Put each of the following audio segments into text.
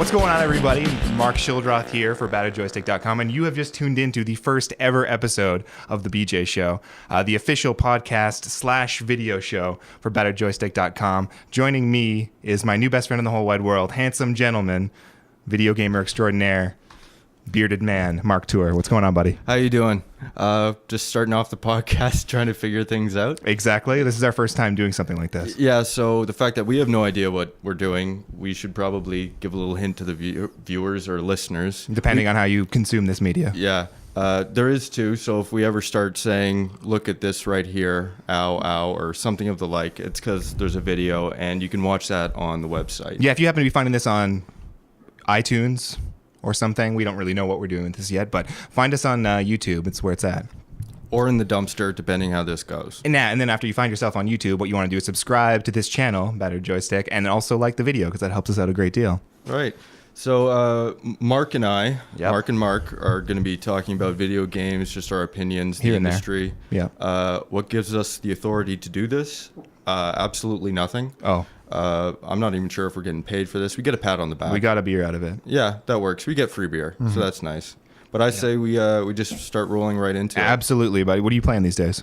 What's going on, everybody? Mark Schildroth here for BatterJoystick.com, and you have just tuned into the first ever episode of The BJ Show, the official podcast / video show for BatterJoystick.com. Joining me is my new best friend in the whole wide world, handsome gentleman, video gamer extraordinaire, bearded man, Mark Tour. What's going on, buddy? How you doing? Just starting off the podcast, trying to figure things out. Exactly. This is our first time doing something like this. Yeah, so the fact that we have no idea what we're doing, we should probably give a little hint to the viewers or listeners. Depending on how you consume this media. Yeah. There is too, so if we ever start saying, look at this right here, ow, ow, or something of the like, it's because there's a video, and you can watch that on the website. Yeah, if you happen to be finding this on iTunes or something, we don't really know what we're doing with this yet, but find us on YouTube. It's where it's at. Or in the dumpster, depending how this goes. And then after you find yourself on YouTube, what you want to do is subscribe to this channel, Batter Joystick, and also like the video, because that helps us out a great deal. Right. So Mark and I, Yep. Mark and Mark, are going to be talking about video games, just our opinions, Here the and there. industry. Yeah. What gives us the authority to do this? Absolutely nothing. Oh, I'm not even sure if we're getting paid for this. We get a pat on the back. we got a beer out of it. Yeah, that works. We get free beer, so that's nice. But I say we just start rolling right into it. Absolutely, buddy. What are you playing these days?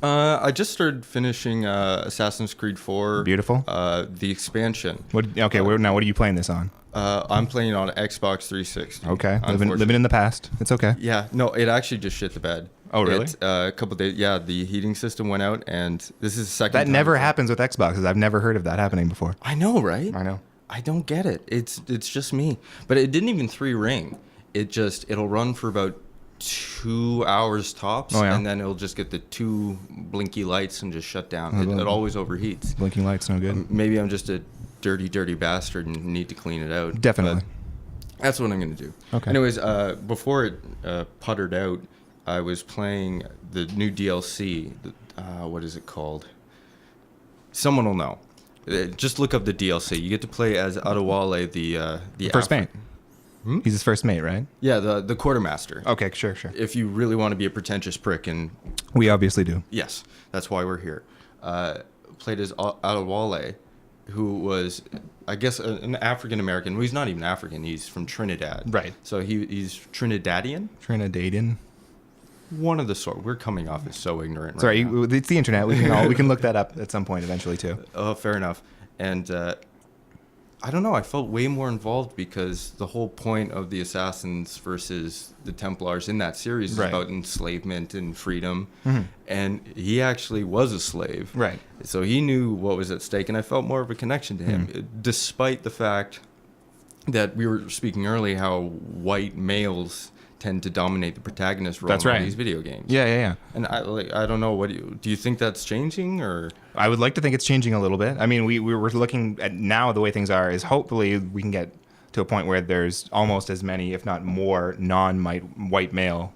I just started finishing Assassin's Creed 4. Beautiful. The expansion. Okay, now what are you playing this on? I'm playing it on Xbox 360. Okay, living in the past. It's okay. Yeah, no, it actually just shit the bed. Oh, really? A couple days. Yeah, the heating system went out, and this is the second That time never happens with Xboxes. I've never heard of that happening before. I know, right? I know. I don't get it. It's just me. But it didn't even 3-ring. It'll run for about 2 hours tops, Oh, yeah? and then it'll just get the 2 blinky lights and just shut down. It always overheats. Blinking lights, no good. Maybe I'm just a dirty bastard and need to clean it out. Definitely. But that's what I'm going to do. Okay. Anyways, before it puttered out, I was playing the new DLC. What is it called? Someone will know. Just look up the DLC. You get to play as Adewale, the First mate. He's his first mate, right? Yeah, the quartermaster. Okay, sure. If you really want to be a pretentious prick, and We obviously do. yes, that's why we're here. Played as Adewale, who was, I guess, an African American. Well, he's not even African. He's from Trinidad. Right. So he's Trinidadian. Trinidadian. One of the sort. We're coming off as so ignorant. Sorry, Right now. it's the internet. We can look that up at some point eventually too. Oh, fair enough. And I don't know. I felt way more involved because the whole point of the Assassins versus the Templars in that series is Right. about enslavement and freedom. And he actually was a slave. Right. So he knew what was at stake, and I felt more of a connection to him, despite the fact that we were speaking earlier how white males tend to dominate the protagonist role That's in all right. these video games. Yeah. And I don't know. Do you think that's changing, or? I would like to think it's changing a little bit. I mean, we were looking at now the way things are is hopefully we can get to a point where there's almost as many, if not more, non-white male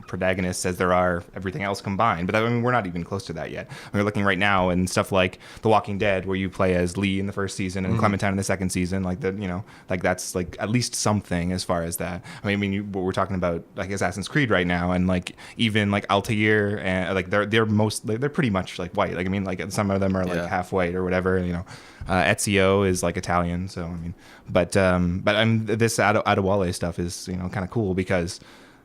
protagonists as there are everything else combined. But I mean, we're not even close to that yet. We're looking right now and stuff like The Walking Dead, where you play as Lee in the first season and Clementine in the second season. Like that's like at least something as far as that. I mean, we're talking about like Assassin's Creed right now, and like even like Altair and like they're pretty much like white. Like I mean, like some of them are like half white or whatever. Ezio is like Italian. So I mean, but this Adewale stuff is kind of cool because.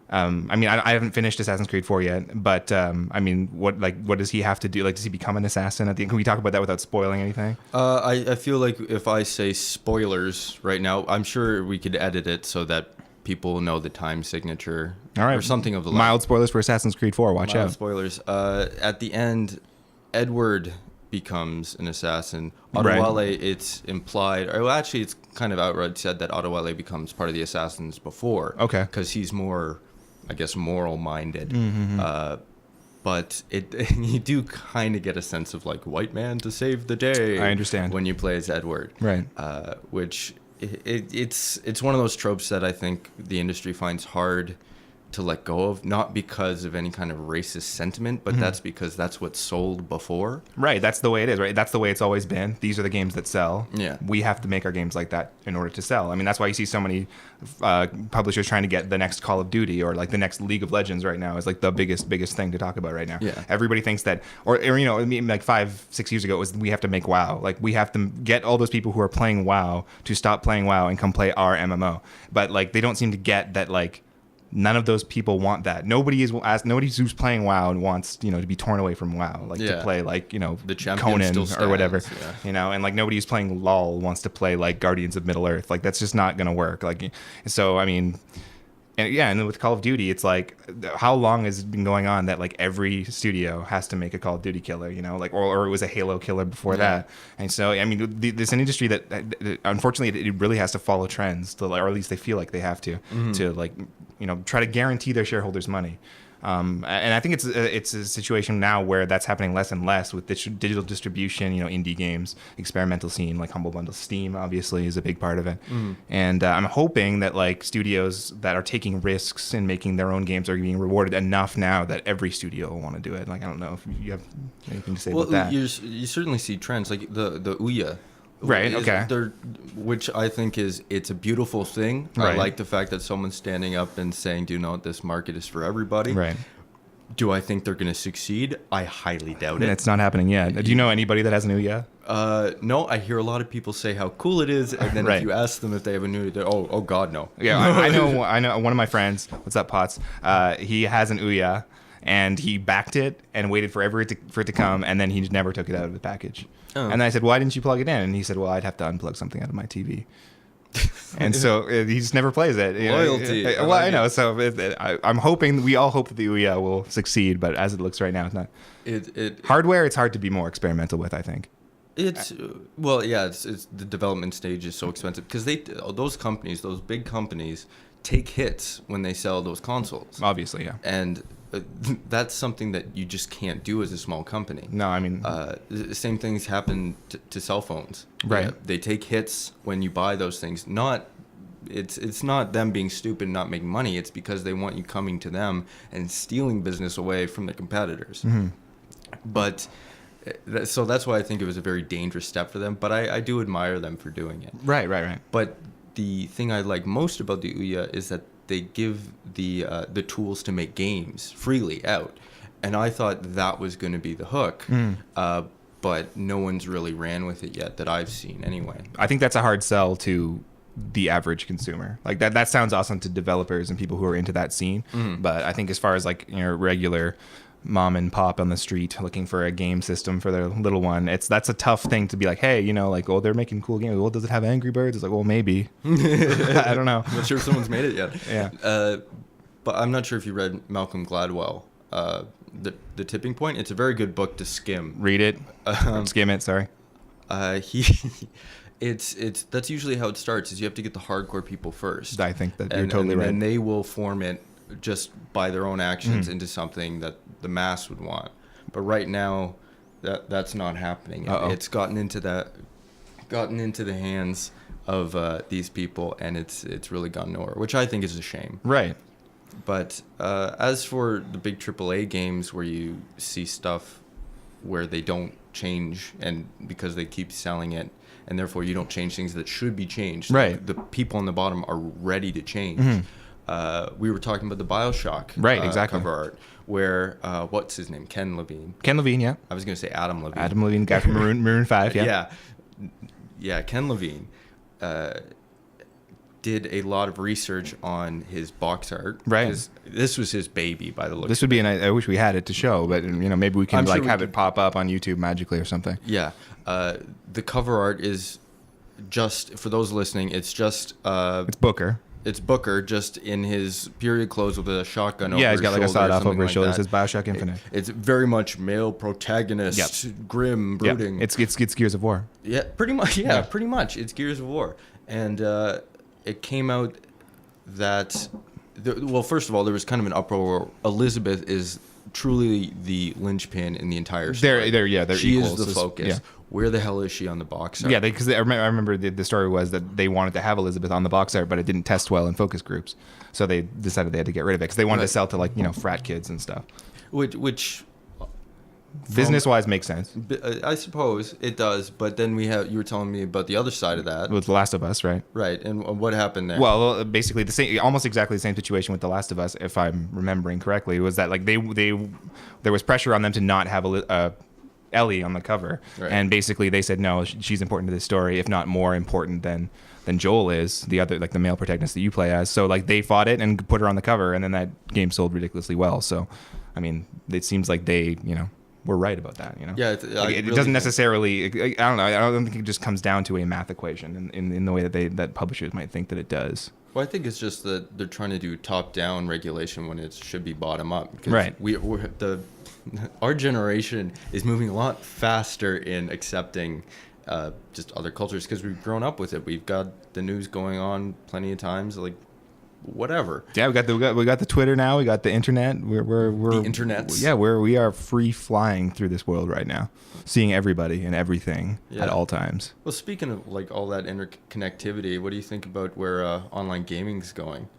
I mean, I haven't finished Assassin's Creed 4 yet, but I mean, what does he have to do? Like, does he become an assassin at the end? Can we talk about that without spoiling anything? I feel like if I say spoilers right now, I'm sure we could edit it so that people know the time signature or something of the like. Mild spoilers for Assassin's Creed 4. Watch out. Spoilers. At the end, Edward becomes an assassin. Right. Adewale, it's implied, or well, actually, it's kind of outright said that Adewale becomes part of the assassins before. Okay. Because he's more, I guess, moral-minded. But you do kind of get a sense of like white man to save the day. I understand. When you play as Edward. Right. Which it's one of those tropes that I think the industry finds hard to let go of, not because of any kind of racist sentiment, but that's because that's what sold before. Right, that's the way it is, right? That's the way it's always been. These are the games that sell. Yeah. We have to make our games like that in order to sell. I mean, that's why you see so many publishers trying to get the next Call of Duty or like the next League of Legends right now is like the biggest thing to talk about right now. Yeah. Everybody thinks that, or you know, I mean, like 5-6 years ago, it was we have to make WoW. Like we have to get all those people who are playing WoW to stop playing WoW and come play our MMO. But like they don't seem to get that like none of those people want that. Nobody who's playing WoW and wants, you know, to be torn away from WoW, like to play like, you know, the champion Conan still or whatever, stands, you know, and like nobody who's playing LOL wants to play like Guardians of Middle Earth. Like that's just not gonna work. Like, so I mean, and yeah, and with Call of Duty, it's like how long has it been going on that like every studio has to make a Call of Duty killer, you know, like or it was a Halo killer before that, and so I mean, there's an industry that unfortunately it really has to follow trends, to, or at least they feel like they have to like, you know, try to guarantee their shareholders money. And I think it's a situation now where that's happening less and less with digital distribution, you know, indie games, experimental scene, like Humble Bundle. Steam obviously is a big part of it. And I'm hoping that like studios that are taking risks in making their own games are being rewarded enough now that every studio will want to do it. Like, I don't know if you have anything to say about that. You certainly see trends like the Ouya. Right, okay. Which I think it's a beautiful thing. Right. I like the fact that someone's standing up and saying, do you know what, this market is for everybody. Right. Do I think they're going to succeed? I highly doubt it. It's not happening yet. Do you know anybody that has an Ouya? No, I hear a lot of people say how cool it is, and then Right. if you ask them if they have a new, they're, oh God, no. Yeah, I know one of my friends. What's up, Potts? He has an Ouya, and he backed it and waited for it to come, and then he never took it out of the package. Oh. And then I said, "Why didn't you plug it in?" And he said, "Well, I'd have to unplug something out of my TV." And so he just never plays it. You know? Loyalty. Well, I know. So I'm hoping, we all hope that the Ouya will succeed, but as it looks right now, it's not. Hardware, it's hard to be more experimental with, I think. It's well, yeah. It's the development stage is so expensive because those big companies, take hits when they sell those consoles. Obviously, yeah. And that's something that you just can't do as a small company. No, I mean, the same things happen to cell phones. Right. They take hits when you buy those things. It's not them being stupid and not making money. It's because they want you coming to them and stealing business away from the competitors. But so that's why I think it was a very dangerous step for them. But I do admire them for doing it. right. But the thing I like most about the Ouya is that they give the tools to make games freely out, and I thought that was going to be the hook, but no one's really ran with it yet that I've seen anyway. I think that's a hard sell to the average consumer. Like that sounds awesome to developers and people who are into that scene, but I think as far as like, you know, regular mom and pop on the street looking for a game system for their little one, that's a tough thing to be like, hey, you know, like, oh, they're making cool games. Well, does it have Angry Birds? It's like, well, maybe. I don't know. I'm not sure if someone's made it yet. Yeah. But I'm not sure if you read Malcolm Gladwell, the Tipping Point. It's a very good book to skim. Read it. Skim it. Sorry. That's usually how it starts. Is you have to get the hardcore people first. I think that you're totally right. And they will form it just by their own actions into something that the mass would want. But right now, that's not happening. It's gotten into the hands of these people, and it's really gone nowhere, which I think is a shame. Right. But as for the big AAA games where you see stuff where they don't change, and because they keep selling it, and therefore you don't change things that should be changed. Right. The people on the bottom are ready to change. We were talking about the BioShock exactly. cover art, where what's his name? Ken Levine. Ken Levine, yeah. I was going to say Adam Levine. Adam Levine, guy from Maroon 5, yeah. Yeah, Ken Levine did a lot of research on his box art. Right. This was his baby, by the look. This would be I wish we had it to show, but, you know, maybe we can have it pop up on YouTube magically or something. Yeah. The cover art is just, for those listening, it's just... it's Booker. It's Booker just in his period clothes with a shotgun over his shoulder. Yeah, he's got like a sawed-off over his shoulder. It says BioShock Infinite. It's very much male protagonist, grim, brooding. It's Gears of War. Yeah, pretty much. Yeah, pretty much. It's Gears of War. And it came out that... well, first of all, there was kind of an uproar. Elizabeth is truly the linchpin in the entire story. They're she equals. is the focus. Yeah. Where the hell is she on the box art? Yeah, because I remember the story was that they wanted to have Elizabeth on the box art, but it didn't test well in focus groups, so they decided they had to get rid of it because they wanted to sell to frat kids and stuff. Which business-wise makes sense. I suppose it does, but then you were telling me about the other side of that. With The Last of Us, right? Right, and what happened there? Well, basically the same, almost exactly the same situation with The Last of Us, if I'm remembering correctly, was that like there was pressure on them to not have Ellie on the cover, right. And basically they said no, she's important to this story, if not more important than Joel is, the other the male protagonist that you play as. So like they fought it and put her on the cover, and then that game sold ridiculously well. So, I mean, it seems like they were right about that. Yeah, it really doesn't necessarily. I don't know. I don't think it just comes down to a math equation in the way that publishers might think that it does. Well, I think it's just that they're trying to do top-down regulation when it should be bottom-up. Because right. Our generation is moving a lot faster in accepting just other cultures because we've grown up with it. We've got the news going on plenty of times, like whatever. Yeah, we got the Twitter now. We got the internet. We're the internets. Yeah, we are free flying through this world right now, seeing everybody and everything at all times. Well, speaking of like all that interconnectivity, what do you think about where online gaming's going?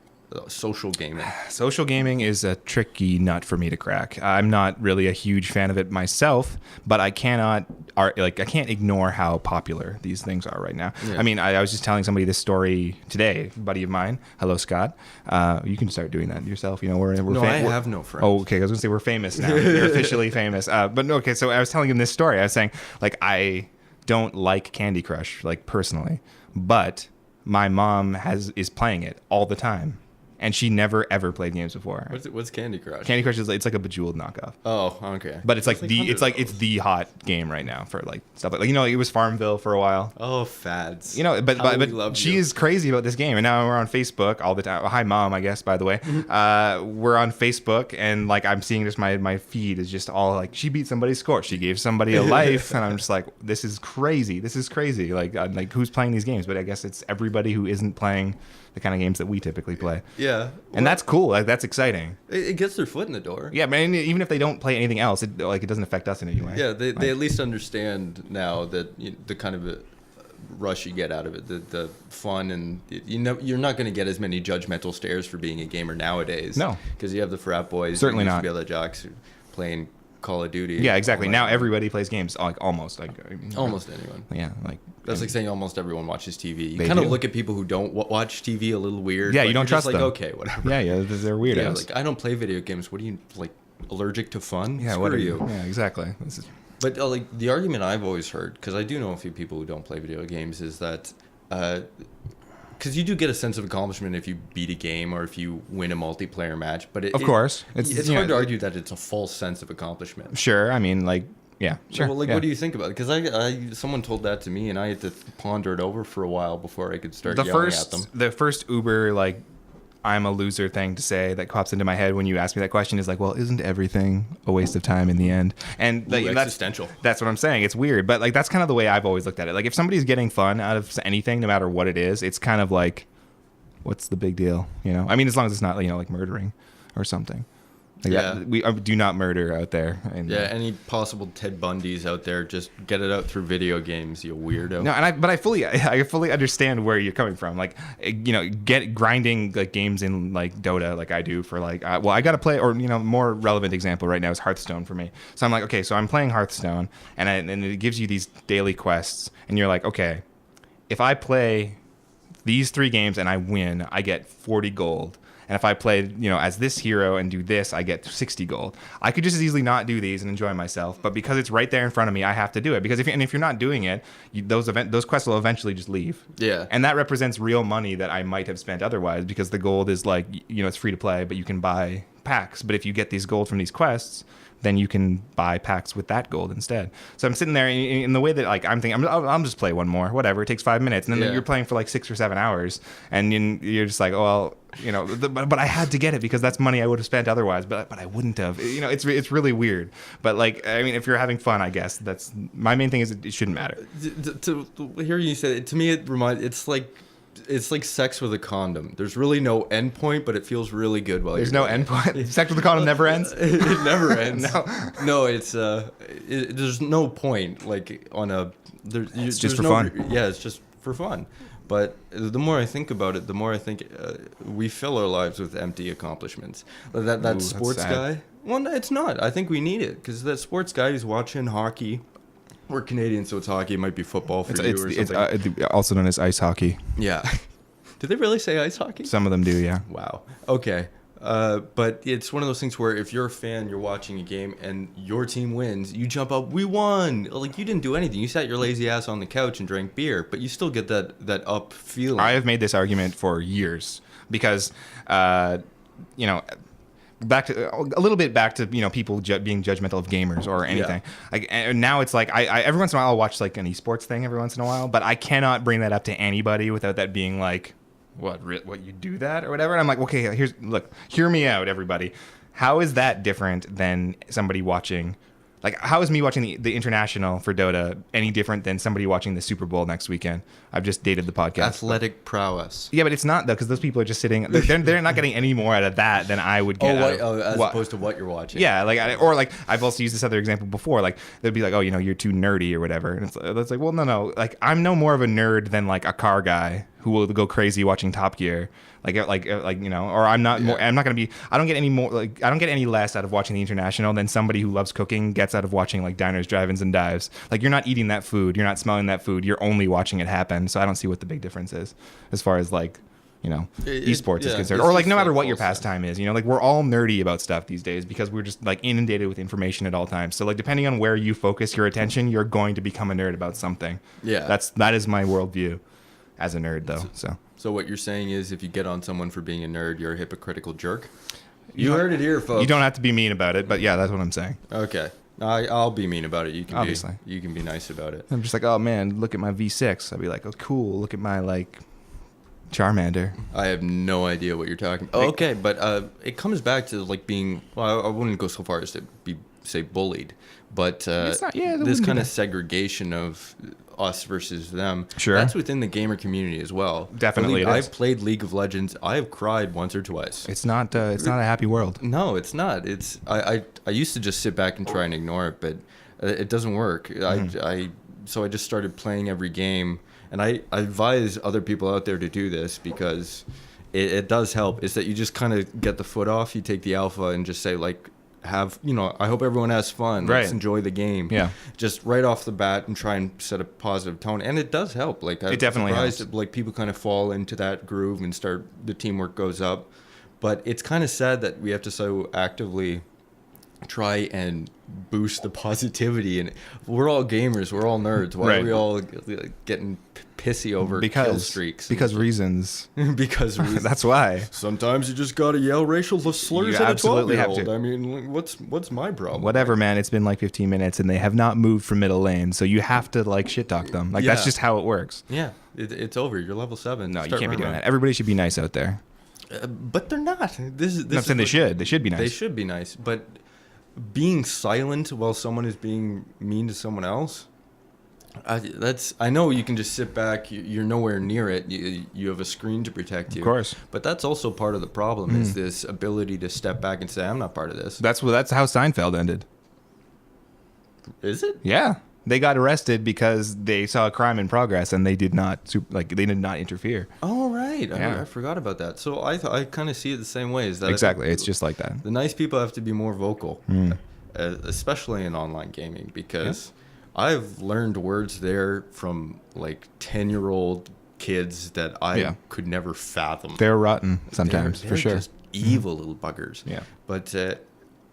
Social gaming. Social gaming is a tricky nut for me to crack. I'm not really a huge fan of it myself, but I can't ignore how popular these things are right now. Yeah. I mean, I was just telling somebody this story today, a buddy of mine. Hello, Scott. You can start doing that yourself. I have no friends. Oh, okay. I was gonna say we're famous now. You're officially famous. But no, okay. So I was telling him this story. I was saying like I don't like Candy Crush like personally, but my mom is playing it all the time. And she never ever played games before. What's Candy Crush? Candy Crush is it's like a Bejeweled knockoff. Oh, okay. But it's it's the hot game right now for like stuff like it was Farmville for a while. Oh, fads. But she is crazy about this game, and now we're on Facebook all the time. Hi, Mom, I guess, by the way. We're on Facebook, and like I'm seeing just my feed is just all like she beat somebody's score, she gave somebody a life, and I'm just like this is crazy. Like who's playing these games? But I guess it's everybody who isn't playing the kind of games that we typically play. Yeah. And that's cool. Like that's exciting. It gets their foot in the door. Yeah, man. Even if they don't play anything else, it doesn't affect us in any way. Yeah, they at least understand now that the kind of rush you get out of it, the fun, and you're not going to get as many judgmental stares for being a gamer nowadays. No, because you have the frat boys. Certainly not. The other jocks playing Call of Duty. Yeah, exactly. Now everybody plays games, like almost. Almost anyone. Yeah, like that's like saying almost everyone watches TV. You kind of look at people who don't watch TV a little weird. Yeah, you don't trust them. Okay, whatever. Yeah, they're weirdos. Yeah, like I don't play video games. What are you like allergic to fun? Yeah, what are you? Yeah, exactly. But like the argument I've always heard, because I do know a few people who don't play video games, is that because you do get a sense of accomplishment if you beat a game or if you win a multiplayer match. But of course, it's hard to argue that it's a false sense of accomplishment. Sure, I mean, like, yeah, sure. Well, what do you think about it? Because someone told that to me, and I had to ponder it over for a while before I could start yelling at them. The first Uber, like, I'm a loser thing to say that pops into my head when you ask me that question is like, well, isn't everything a waste of time in the end? And like, existential. That's what I'm saying. It's weird, but like that's kind of the way I've always looked at it. Like if somebody's getting fun out of anything, no matter what it is, it's kind of like, what's the big deal? I mean, as long as it's not like murdering or something. Like we do not murder out there. And, any possible Ted Bundys out there, just get it out through video games, you weirdo. No, but I fully understand where you're coming from. Like, get grinding like games in like Dota, like I do for like. I got to play, or more relevant example right now is Hearthstone for me. So I'm like, okay, so I'm playing Hearthstone, and it gives you these daily quests, and you're like, okay, if I play these 3 games and I win, I get 40 gold. And if I play, as this hero and do this, I get 60 gold. I could just as easily not do these and enjoy myself, but because it's right there in front of me, I have to do it. Because if you're not doing it, those quests will eventually just leave. Yeah. And that represents real money that I might have spent otherwise, because the gold is like, it's free to play, but you can buy packs. But if you get these gold from these quests, then you can buy packs with that gold instead. So I'm sitting there in the way that like I'm thinking, I'll just play one more, whatever. It takes 5 minutes, and then you're playing for like 6 or 7 hours, and you're just like, oh well, but I had to get it because that's money I would have spent otherwise, but I wouldn't have. It's really weird. But like, I mean, if you're having fun, I guess that's my main thing is it shouldn't matter. To hear you say it, to me, it's like it's like sex with a condom. There's really no end point, but it feels really good while There's you're no doing end point. Sex with the condom never ends. it never ends. No. No, it's there's no point like on a. It's just there's for no, fun. Yeah, it's just for fun. But the more I think about it, the more I think we fill our lives with empty accomplishments. That Ooh, that's sports sad. guy. Well, no, it's not. I think we need it because that sports guy is watching hockey. We're Canadian, so it's hockey. It might be football for you or something. It's also known as ice hockey. Yeah. Did they really say ice hockey? Some of them do, yeah. Wow. Okay. But it's one of those things where if you're a fan, you're watching a game, and your team wins, you jump up, we won! Like, you didn't do anything. You sat your lazy ass on the couch and drank beer, but you still get that up feeling. I have made this argument for years because, you know, back to a little bit back to people being judgmental of gamers or anything. Like, and now it's like I every once in a while I'll watch like an esports thing every once in a while, but I cannot bring that up to anybody without that being like, what you do that or whatever. And I'm like, okay, hear me out, everybody. How is that different than somebody watching? Like, how is me watching the international for Dota any different than somebody watching the Super Bowl next weekend? I've just dated the podcast. Athletic prowess. Yeah, but it's not though, because those people are just sitting. They're not getting any more out of that than I would get. As opposed to what you're watching. Yeah, like I've also used this other example before. Like they'd be like, oh, you're too nerdy or whatever, and it's like, well, no. Like I'm no more of a nerd than like a car guy who will go crazy watching Top Gear. Or I'm not more. I'm not gonna be. I don't get any more. Like I don't get any less out of watching the international than somebody who loves cooking gets out of watching like diners, drive-ins, and dives. Like you're not eating that food. You're not smelling that food. You're only watching it happen. So I don't see what the big difference is as far as like, esports is concerned, or like no matter what your pastime is. Like we're all nerdy about stuff these days because we're just like inundated with information at all times. So like depending on where you focus your attention, you're going to become a nerd about something. Yeah, that is my worldview as a nerd though. So what you're saying is if you get on someone for being a nerd, you're a hypocritical jerk? You heard it here, folks. You don't have to be mean about it, but yeah, that's what I'm saying. Okay. I'll be mean about it. You can Obviously. You can be nice about it. I'm just like, oh man, look at my V6. I'd be like, oh cool, look at my like Charmander. I have no idea what you're talking about. Okay, but it comes back to like being, well, I wouldn't go so far as to say bullied, but this kind of segregation of us versus them. Sure. That's within the gamer community as well. Definitely. I've played League of Legends. I have cried once or twice. It's not a happy world. No, it's not. It's I used to just sit back and try and ignore it, but it doesn't work. So I just started playing every game, and I advise other people out there to do this because it does help. Is that you just kind of get the foot off, you take the alpha and just say like, I hope everyone has fun. Right. Let's enjoy the game. Yeah. Just right off the bat and try and set a positive tone. And it does help. Like it definitely helps. Like people kind of fall into that groove and the teamwork goes up. But it's kind of sad that we have to so actively try and boost the positivity. And we're all gamers. We're all nerds. Why are we all getting pissy over kill streaks? Because reasons. Because reasons. That's why. Sometimes you just gotta yell racial slurs at a 12-year-old. I mean, what's my problem? Whatever, man. It's been like 15 minutes and they have not moved from middle lane, so you have to like shit talk them. Like that's just how it works. Yeah, it's over. You're level 7. No, you can't be doing that. Everybody should be nice out there. But they're not. I'm saying they should. They should be nice. They should be nice, but being silent while someone is being mean to someone else. I know you can just sit back. You're nowhere near it. You have a screen to protect you. Of course. But that's also part of the problem is this ability to step back and say, I'm not part of this. That's how Seinfeld ended. Is it? Yeah. They got arrested because they saw a crime in progress and they did not interfere. Oh, right. Yeah. I forgot about that. So I kind of see it the same way. Is that exactly. It's just like that. The nice people have to be more vocal, especially in online gaming, because I've learned words there from like 10-year-old kids that I could never fathom. They're rotten sometimes, they're for sure. Just evil little buggers. Yeah. But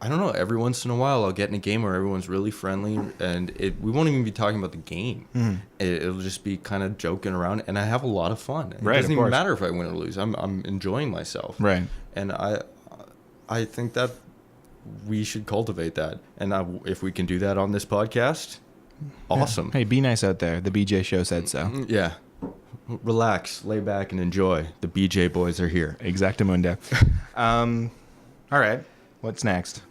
I don't know. Every once in a while, I'll get in a game where everyone's really friendly, and we won't even be talking about the game. It'll just be kind of joking around, and I have a lot of fun. It doesn't even matter if I win or lose. I'm enjoying myself. Right. And I think that we should cultivate that. And if we can do that on this podcast, awesome. Hey, be nice out there. The BJ show said so. Yeah. Relax, lay back, and enjoy. The BJ boys are here. Exactamundo. All right. What's next?